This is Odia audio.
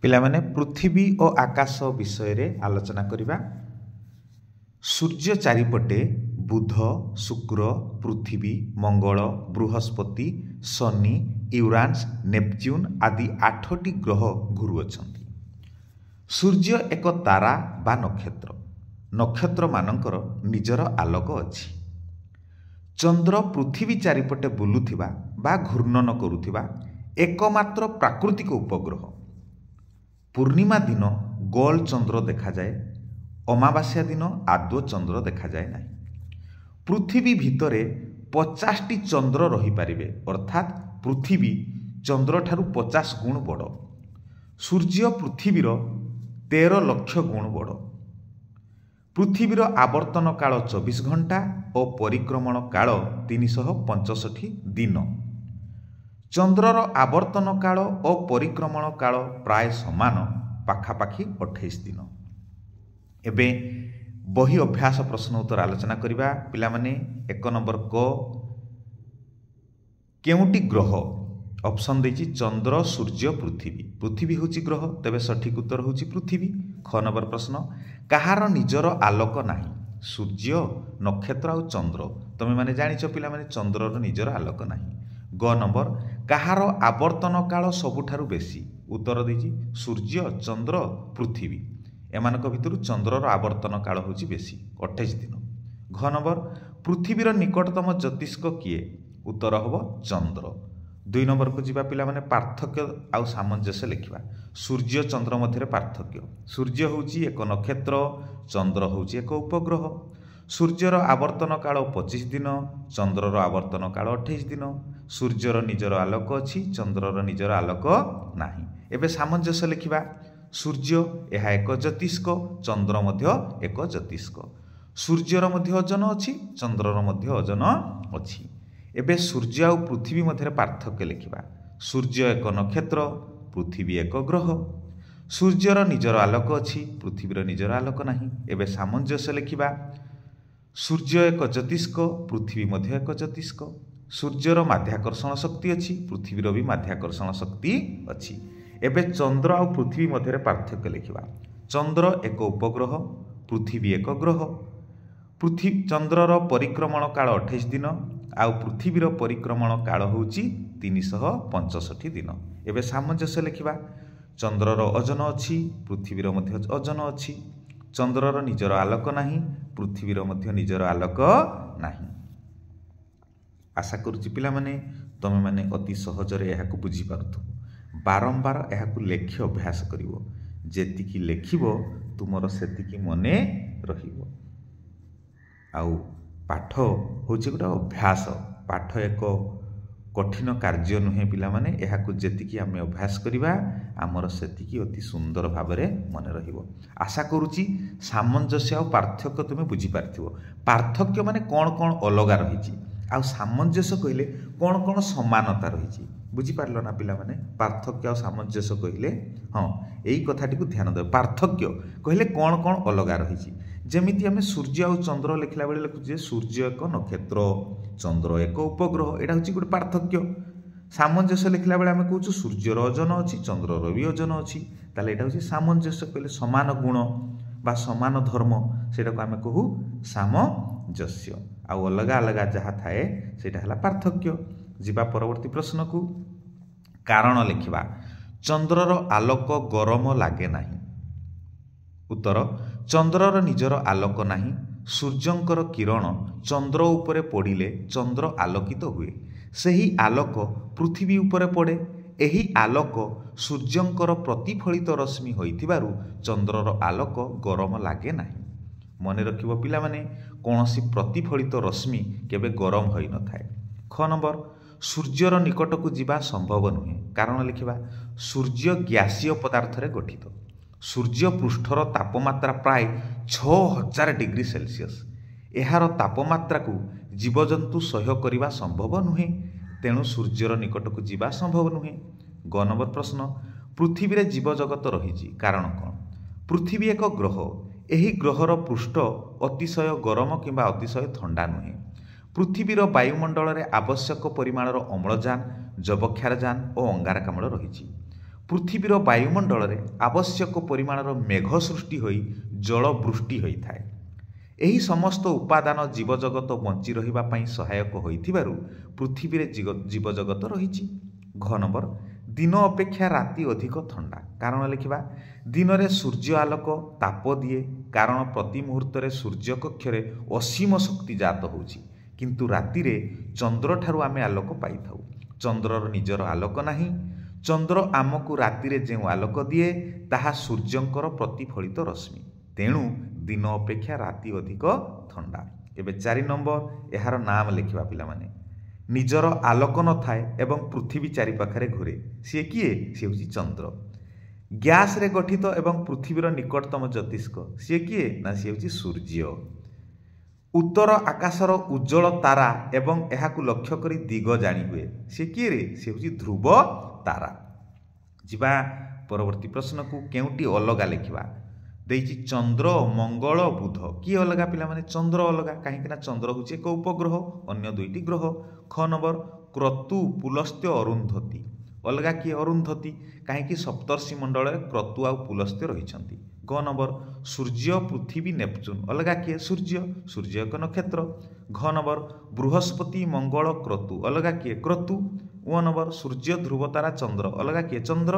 ପିଲାମାନେ ପୃଥିବୀ ଓ ଆକାଶ ବିଷୟରେ ଆଲୋଚନା କରିବା। ସୂର୍ଯ୍ୟ ଚାରିପଟେ ବୁଧ, ଶୁକ୍ର, ପୃଥିବୀ, ମଙ୍ଗଳ, ବୃହସ୍ପତି, ଶନି, ୟୁରାନ୍ସ, ନେପଚ୍ୟୁନ୍ ଆଦି 8ଟି ଗ୍ରହ ଘୁରୁଅଛନ୍ତି। ସୂର୍ଯ୍ୟ ଏକ ତାରା ବା ନକ୍ଷତ୍ର। ନକ୍ଷତ୍ରମାନଙ୍କର ନିଜର ଆଲୋକ ଅଛି। ଚନ୍ଦ୍ର ପୃଥିବୀ ଚାରିପଟେ ବୁଲୁଥିବା ବା ଘୂର୍ଣ୍ଣନ କରୁଥିବା ଏକମାତ୍ର ପ୍ରାକୃତିକ ଉପଗ୍ରହ। ପୂର୍ଣ୍ଣିମା ଦିନ ଗୋଲ ଚନ୍ଦ୍ର ଦେଖାଯାଏ। ଅମାବାସ୍ୟା ଦିନ ଆଦୌ ଚନ୍ଦ୍ର ଦେଖାଯାଏ ନାହିଁ। ପୃଥିବୀ ଭିତରେ 50ଟି ଚନ୍ଦ୍ର ରହିପାରିବେ, ଅର୍ଥାତ୍ ପୃଥିବୀ ଚନ୍ଦ୍ରଠାରୁ 50 ଗୁଣ ବଡ଼। ସୂର୍ଯ୍ୟ ପୃଥିବୀର 13 ଲକ୍ଷ ଗୁଣ ବଡ଼। ପୃଥିବୀର ଆବର୍ତ୍ତନ କାଳ 24 ଘଣ୍ଟା ଓ ପରିକ୍ରମଣ କାଳ 365 ଦିନ। ଚନ୍ଦ୍ରର ଆବର୍ତ୍ତନ କାଳ ଓ ପରିକ୍ରମଣ କାଳ ପ୍ରାୟ ସମାନ, ପାଖାପାଖି 28 ଦିନ। ଏବେ ବହି ଅଭ୍ୟାସ ପ୍ରଶ୍ନ ଉତ୍ତର ଆଲୋଚନା କରିବା। ପିଲାମାନେ 1 ନମ୍ବର କ, କେଉଁଟି ଗ୍ରହ? ଅପସନ୍ ଦେଇଛି ଚନ୍ଦ୍ର, ସୂର୍ଯ୍ୟ, ପୃଥିବୀ। ପୃଥିବୀ ହେଉଛି ଗ୍ରହ, ତେବେ ସଠିକ ଉତ୍ତର ହେଉଛି ପୃଥିବୀ। ଖ ନମ୍ବର ପ୍ରଶ୍ନ, କାହାର ନିଜର ଆଲୋକ ନାହିଁ? ସୂର୍ଯ୍ୟ, ନକ୍ଷତ୍ର ଆଉ ଚନ୍ଦ୍ର। ତମେମାନେ ଜାଣିଛ ପିଲାମାନେ ଚନ୍ଦ୍ରର ନିଜର ଆଲୋକ ନାହିଁ। ଗ ନମ୍ବର, କାହାର ଆବର୍ତ୍ତନ କାଳ ସବୁଠାରୁ ବେଶୀ? ଉତ୍ତର ଦେଇଛି ସୂର୍ଯ୍ୟ, ଚନ୍ଦ୍ର, ପୃଥିବୀ। ଏମାନଙ୍କ ଭିତରୁ ଚନ୍ଦ୍ରର ଆବର୍ତ୍ତନ କାଳ ହେଉଛି ବେଶୀ, 28 ଦିନ। ଘ ନମ୍ବର, ପୃଥିବୀର ନିକଟତମ ଜ୍ୟୋତିଷ୍କ କିଏ? ଉତ୍ତର ହେବ ଚନ୍ଦ୍ର। 2 ନମ୍ବରକୁ ଯିବା ପିଲାମାନେ, ପାର୍ଥକ୍ୟ ଆଉ ସାମଞ୍ଜସ୍ୟ ଲେଖିବା। ସୂର୍ଯ୍ୟ ଚନ୍ଦ୍ର ମଧ୍ୟରେ ପାର୍ଥକ୍ୟ। ସୂର୍ଯ୍ୟ ହେଉଛି ଏକ ନକ୍ଷତ୍ର, ଚନ୍ଦ୍ର ହେଉଛି ଏକ ଉପଗ୍ରହ। ସୂର୍ଯ୍ୟର ଆବର୍ତ୍ତନ କାଳ 25 ଦିନ, ଚନ୍ଦ୍ରର ଆବର୍ତ୍ତନ କାଳ 28 ଦିନ। ସୂର୍ଯ୍ୟର ନିଜର ଆଲୋକ ଅଛି, ଚନ୍ଦ୍ରର ନିଜର ଆଲୋକ ନାହିଁ। ଏବେ ସାମଞ୍ଜସ୍ୟ ଲେଖିବା। ସୂର୍ଯ୍ୟ ଏହା ଏକ ଜ୍ୟୋତିଷ୍କ, ଚନ୍ଦ୍ର ମଧ୍ୟ ଏକ ଜ୍ୟୋତିଷ୍କ। ସୂର୍ଯ୍ୟର ମଧ୍ୟ ଓଜନ ଅଛି, ଚନ୍ଦ୍ରର ମଧ୍ୟ ଓଜନ ଅଛି। ଏବେ ସୂର୍ଯ୍ୟ ଆଉ ପୃଥିବୀ ମଧ୍ୟରେ ପାର୍ଥକ୍ୟ ଲେଖିବା। ସୂର୍ଯ୍ୟ ଏକ ନକ୍ଷତ୍ର, ପୃଥିବୀ ଏକ ଗ୍ରହ। ସୂର୍ଯ୍ୟର ନିଜର ଆଲୋକ ଅଛି, ପୃଥିବୀର ନିଜର ଆଲୋକ ନାହିଁ। ଏବେ ସାମଞ୍ଜସ୍ୟ ଲେଖିବା। ସୂର୍ଯ୍ୟ ଏକ ଜ୍ୟୋତିଷ୍କ, ପୃଥିବୀ ମଧ୍ୟ ଏକ ଜ୍ୟୋତିଷ୍କ। ସୂର୍ଯ୍ୟର ମାଧ୍ୟାକର୍ଷଣ ଶକ୍ତି ଅଛି, ପୃଥିବୀର ବି ମାଧ୍ୟାକର୍ଷଣ ଶକ୍ତି ଅଛି। ଏବେ ଚନ୍ଦ୍ର ଆଉ ପୃଥିବୀ ମଧ୍ୟରେ ପାର୍ଥକ୍ୟ ଲେଖିବା। ଚନ୍ଦ୍ର ଏକ ଉପଗ୍ରହ, ପୃଥିବୀ ଏକ ଗ୍ରହ। ଚନ୍ଦ୍ରର ପରିକ୍ରମଣ କାଳ 28 ଦିନ, ଆଉ ପୃଥିବୀର ପରିକ୍ରମଣ କାଳ ହେଉଛି 365 ଦିନ। ଏବେ ସାମଞ୍ଜସ୍ୟ ଲେଖିବା। ଚନ୍ଦ୍ରର ଓଜନ ଅଛି, ପୃଥିବୀର ମଧ୍ୟ ଓଜନ ଅଛି। ଚନ୍ଦ୍ରର ନିଜର ଆଲୋକ ନାହିଁ, ପୃଥିବୀର ମଧ୍ୟ ନିଜର ଆଲୋକ ନାହିଁ। ଆଶା କରୁଛି ପିଲାମାନେ ତମେମାନେ ଅତି ସହଜରେ ଏହାକୁ ବୁଝିପାରୁଥିବ। ବାରମ୍ବାର ଏହାକୁ ଲେଖି ଅଭ୍ୟାସ କରିବ। ଯେତିକି ଲେଖିବ ତୁମର ସେତିକି ମନେ ରହିବ। ଆଉ ପାଠ ହେଉଛି ଗୋଟେ ଅଭ୍ୟାସ। ପାଠ ଏକ କଠିନ କାର୍ଯ୍ୟ ନୁହେଁ ପିଲାମାନେ। ଏହାକୁ ଯେତିକି ଆମେ ଅଭ୍ୟାସ କରିବା ଆମର ସେତିକି ଅତି ସୁନ୍ଦର ଭାବରେ ମନେ ରହିବ। ଆଶା କରୁଛି ସାମଞ୍ଜସ୍ୟ ଆଉ ପାର୍ଥକ୍ୟ ତୁମେ ବୁଝିପାରିଥିବ। ପାର୍ଥକ୍ୟ ମାନେ କ'ଣ କ'ଣ ଅଲଗା ରହିଛି, ଆଉ ସାମଞ୍ଜସ୍ୟ କହିଲେ କ'ଣ କ'ଣ ସମାନତା ରହିଛି। ବୁଝିପାରିଲ ନା ପିଲାମାନେ? ପାର୍ଥକ୍ୟ ଆଉ ସାମଞ୍ଜସ୍ୟ କହିଲେ, ହଁ ଏଇ କଥାଟିକୁ ଧ୍ୟାନ ଦେବ। ପାର୍ଥକ୍ୟ କହିଲେ କ'ଣ କ'ଣ ଅଲଗା ରହିଛି। ଯେମିତି ଆମେ ସୂର୍ଯ୍ୟ ଆଉ ଚନ୍ଦ୍ର ଲେଖିଲା ବେଳେ ଲେଖୁଛେ ସୂର୍ଯ୍ୟ ଏକ ନକ୍ଷତ୍ର, ଚନ୍ଦ୍ର ଏକ ଉପଗ୍ରହ, ଏଇଟା ହେଉଛି ଗୋଟେ ପାର୍ଥକ୍ୟ। ସାମଞ୍ଜସ୍ୟ ଲେଖିଲା ବେଳେ ଆମେ କହୁଛୁ ସୂର୍ଯ୍ୟର ଓଜନ ଅଛି, ଚନ୍ଦ୍ରର ବି ଓଜନ ଅଛି, ତାହେଲେ ଏଇଟା ହେଉଛି ସାମଞ୍ଜସ୍ୟ। କହିଲେ ସମାନ ଗୁଣ ବା ସମାନ ଧର୍ମ, ସେଇଟାକୁ ଆମେ କହୁ ସାମଞ୍ଜସ୍ୟ। ଆଉ ଅଲଗା ଅଲଗା ଯାହା ଥାଏ ସେଇଟା ହେଲା ପାର୍ଥକ୍ୟ। ଯିବା ପରବର୍ତ୍ତୀ ପ୍ରଶ୍ନକୁ। କାରଣ ଲେଖିବା। ଚନ୍ଦ୍ରର ଆଲୋକ ଗରମ ଲାଗେ ନାହିଁ। ଉତ୍ତର, ଚନ୍ଦ୍ରର ନିଜର ଆଲୋକ ନାହିଁ। ସୂର୍ଯ୍ୟଙ୍କର କିରଣ ଚନ୍ଦ୍ର ଉପରେ ପଡ଼ିଲେ ଚନ୍ଦ୍ର ଆଲୋକିତ ହୁଏ। ସେହି ଆଲୋକ ପୃଥିବୀ ଉପରେ ପଡ଼େ। ଏହି ଆଲୋକ ସୂର୍ଯ୍ୟଙ୍କର ପ୍ରତିଫଳିତ ରଶ୍ମି ହୋଇଥିବାରୁ ଚନ୍ଦ୍ରର ଆଲୋକ ଗରମ ଲାଗେ ନାହିଁ। ମନେ ରଖିବ ପିଲାମାନେ, କୌଣସି ପ୍ରତିଫଳିତ ରଶ୍ମି କେବେ ଗରମ ହୋଇନଥାଏ। ଖ ନମ୍ବର, ସୂର୍ଯ୍ୟର ନିକଟକୁ ଯିବା ସମ୍ଭବ ନୁହେଁ। କାରଣ ଲେଖିବା। ସୂର୍ଯ୍ୟ ଗ୍ୟାସୀୟ ପଦାର୍ଥରେ ଗଠିତ। ସୂର୍ଯ୍ୟ ପୃଷ୍ଠର ତାପମାତ୍ରା ପ୍ରାୟ 6000 ଡିଗ୍ରୀ ସେଲସିୟସ୍। ଏହାର ତାପମାତ୍ରାକୁ ଜୀବଜନ୍ତୁ ସହ୍ୟ କରିବା ସମ୍ଭବ ନୁହେଁ। ତେଣୁ ସୂର୍ଯ୍ୟର ନିକଟକୁ ଯିବା ସମ୍ଭବ ନୁହେଁ। ଗ ନମ୍ବର ପ୍ରଶ୍ନ, ପୃଥିବୀରେ ଜୀବଜଗତ ରହିଛି କାରଣ କ'ଣ? ପୃଥିବୀ ଏକ ଗ୍ରହ। ଏହି ଗ୍ରହର ପୃଷ୍ଠ ଅତିଶୟ ଗରମ କିମ୍ବା ଅତିଶୟ ଥଣ୍ଡା ନୁହେଁ। ପୃଥିବୀର ବାୟୁମଣ୍ଡଳରେ ଆବଶ୍ୟକ ପରିମାଣର ଅମ୍ଳଜାନ, ଯବକ୍ଷାରଜାନ ଓ ଅଙ୍ଗାରକାମ୍ଳ ରହିଛି। ପୃଥିବୀର ବାୟୁମଣ୍ଡଳରେ ଆବଶ୍ୟକ ପରିମାଣର ମେଘ ସୃଷ୍ଟି ହୋଇ ଜଳ ବୃଷ୍ଟି ହୋଇଥାଏ। ଏହି ସମସ୍ତ ଉପାଦାନ ଜୀବଜଗତ ବଞ୍ଚି ରହିବା ପାଇଁ ସହାୟକ ହୋଇଥିବାରୁ ପୃଥିବୀରେ ଜୀବଜଗତ ରହିଛି। ଘ ନମ୍ବର, ଦିନ ଅପେକ୍ଷା ରାତି ଅଧିକ ଥଣ୍ଡା। କାରଣ ଲେଖିବା, ଦିନରେ ସୂର୍ଯ୍ୟ ଆଲୋକ ତାପ ଦିଏ, କାରଣ ପ୍ରତି ମୁହୂର୍ତ୍ତରେ ସୂର୍ଯ୍ୟ କକ୍ଷରେ ଅସୀମ ଶକ୍ତି ଜାତ ହେଉଛି, କିନ୍ତୁ ରାତିରେ ଚନ୍ଦ୍ରଠାରୁ ଆମେ ଆଲୋକ ପାଇଥାଉ। ଚନ୍ଦ୍ରର ନିଜର ଆଲୋକ ନାହିଁ। ଚନ୍ଦ୍ର ଆମକୁ ରାତିରେ ଯେଉଁ ଆଲୋକ ଦିଏ ତାହା ସୂର୍ଯ୍ୟଙ୍କର ପ୍ରତିଫଳିତ ରଶ୍ମି। ତେଣୁ ଦିନ ଅପେକ୍ଷା ରାତି ଅଧିକ ଥଣ୍ଡା। ଏବେ 4 ନମ୍ବର, ଏହାର ନାମ ଲେଖିବା ପିଲାମାନେ। ନିଜର ଆଲୋକ ନଥାଏ ଏବଂ ପୃଥିବୀ ଚାରିପାଖରେ ଘୁରେ। ସିଏ କିଏ? ସିଏ ହେଉଛି ଚନ୍ଦ୍ର। ଗ୍ୟାସରେ ଗଠିତ ଏବଂ ପୃଥିବୀର ନିକଟତମ ଜ୍ୟୋତିଷ୍କ। ସିଏ କିଏ? ନା ସିଏ ହେଉଛି ସୂର୍ଯ୍ୟ। ଉତ୍ତର ଆକାଶର ଉଜ୍ଜଳ ତାରା ଏବଂ ଏହାକୁ ଲକ୍ଷ୍ୟ କରି ଦିଗ ଜାଣି ହୁଏ। ସିଏ କିଏ ରେ? ସିଏ ହେଉଛି ଧ୍ରୁବ ତାରା। ଯିବା ପରବର୍ତ୍ତୀ ପ୍ରଶ୍ନକୁ। କେଉଁଟି ଅଲଗା ଲେଖିବା? ଦେଇଛି ଚନ୍ଦ୍ର, ମଙ୍ଗଳ, ବୁଧ। କିଏ ଅଲଗା ପିଲାମାନେ? ଚନ୍ଦ୍ର ଅଲଗା, କାହିଁକି ନା ଚନ୍ଦ୍ର ହେଉଛି ଏକ ଉପଗ୍ରହ, ଅନ୍ୟ 2ଟି ଗ୍ରହ। ଖ ନମ୍ବର, କ୍ରତୁ, ପୁଲସ୍ତ୍ୟ, ଅରୁନ୍ଧତୀ। ଅଲଗା କିଏ? ଅରୁନ୍ଧତୀ, କାହିଁକି ସପ୍ତର୍ଷି ମଣ୍ଡଳରେ କ୍ରତୁ ଆଉ ପୁଲସ୍ତ୍ୟ ରହିଛନ୍ତି। ଗ ନମ୍ବର, ସୂର୍ଯ୍ୟ, ପୃଥିବୀ, ନେପଚୁନ। ଅଲଗା କିଏ? ସୂର୍ଯ୍ୟ। ସୂର୍ଯ୍ୟ ଏକ ନକ୍ଷତ୍ର। ଘ ନମ୍ବର, ବୃହସ୍ପତି, ମଙ୍ଗଳ, କ୍ରତୁ। ଅଲଗା କିଏ? କ୍ରତୁ। ଅ ନମ୍ବର, ସୂର୍ଯ୍ୟ, ଧ୍ରୁବତାରା, ଚନ୍ଦ୍ର। ଅଲଗା କିଏ? ଚନ୍ଦ୍ର।